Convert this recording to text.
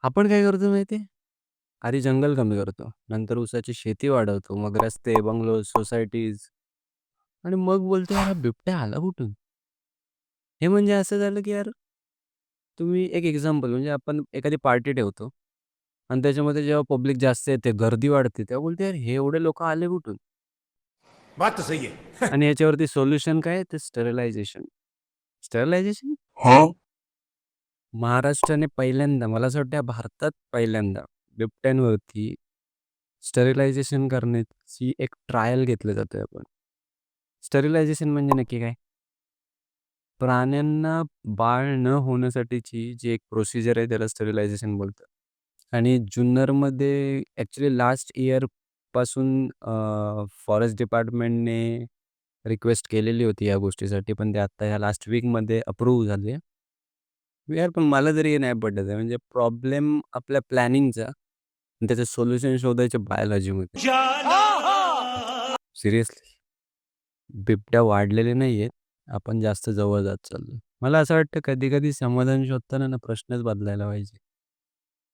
आपण काय करतो माहिती आधी जंगल कमी करतो. नंतर ऊसाची शेती वाढवतो. मग रस्ते, बंगलोज, सोसायटीज आणि मग बोलतो, "यार हा बिबट्या आला कुठून?" हे म्हणजे असं झालं, की यार तुम्ही एक एक्झाम्पल म्हणजे आपण एखादी पार्टी ठेवतो आणि त्याच्यामध्ये जेव्हा पब्लिक जास्त येते, गर्दी वाढते, तेव्हा बोलतो, "यार हे एवढे लोकं आले कुठून?" बात तो सही है. आणि याच्यावरती सोल्युशन काय आहे? ते स्टरलायझेशन. स्टरलायझेशन हाँ. महाराष्ट्राने पहिल्यांदा मला असं वाटतं भारतात पहिल्यांदा बिबट्यांवरती स्टरिलायझेशन करण्याची एक ट्रायल घेतलं जातोय आपण. स्टरिलायझेशन म्हणजे नक्की काय? प्राण्यांना बाळ न होण्यासाठीची जी एक प्रोसिजर आहे त्याला स्टरिलायझेशन बोलतात. आणि जुन्नरमध्ये ॲक्चुअली लास्ट इयरपासून फॉरेस्ट डिपार्टमेंटने रिक्वेस्ट केलेली होती या गोष्टीसाठी, पण ते आत्ता ह्या लास्ट वीकमध्ये अप्रूव्ह झाले. यार पण मला तरी हे नाही पटत आहे. म्हणजे प्रॉब्लेम आपल्या प्लॅनिंगचा आणि त्याचं सोल्युशन शोधायचं बायोलॉजीमध्ये. सिरियसली. बिबट्या वाढलेले नाहीयेत. आपण जास्त जवळ जात चाललोय. मला असं वाटतं कधी-कधी समाधान शोधताना ना प्रश्नच बदलायला पाहिजे.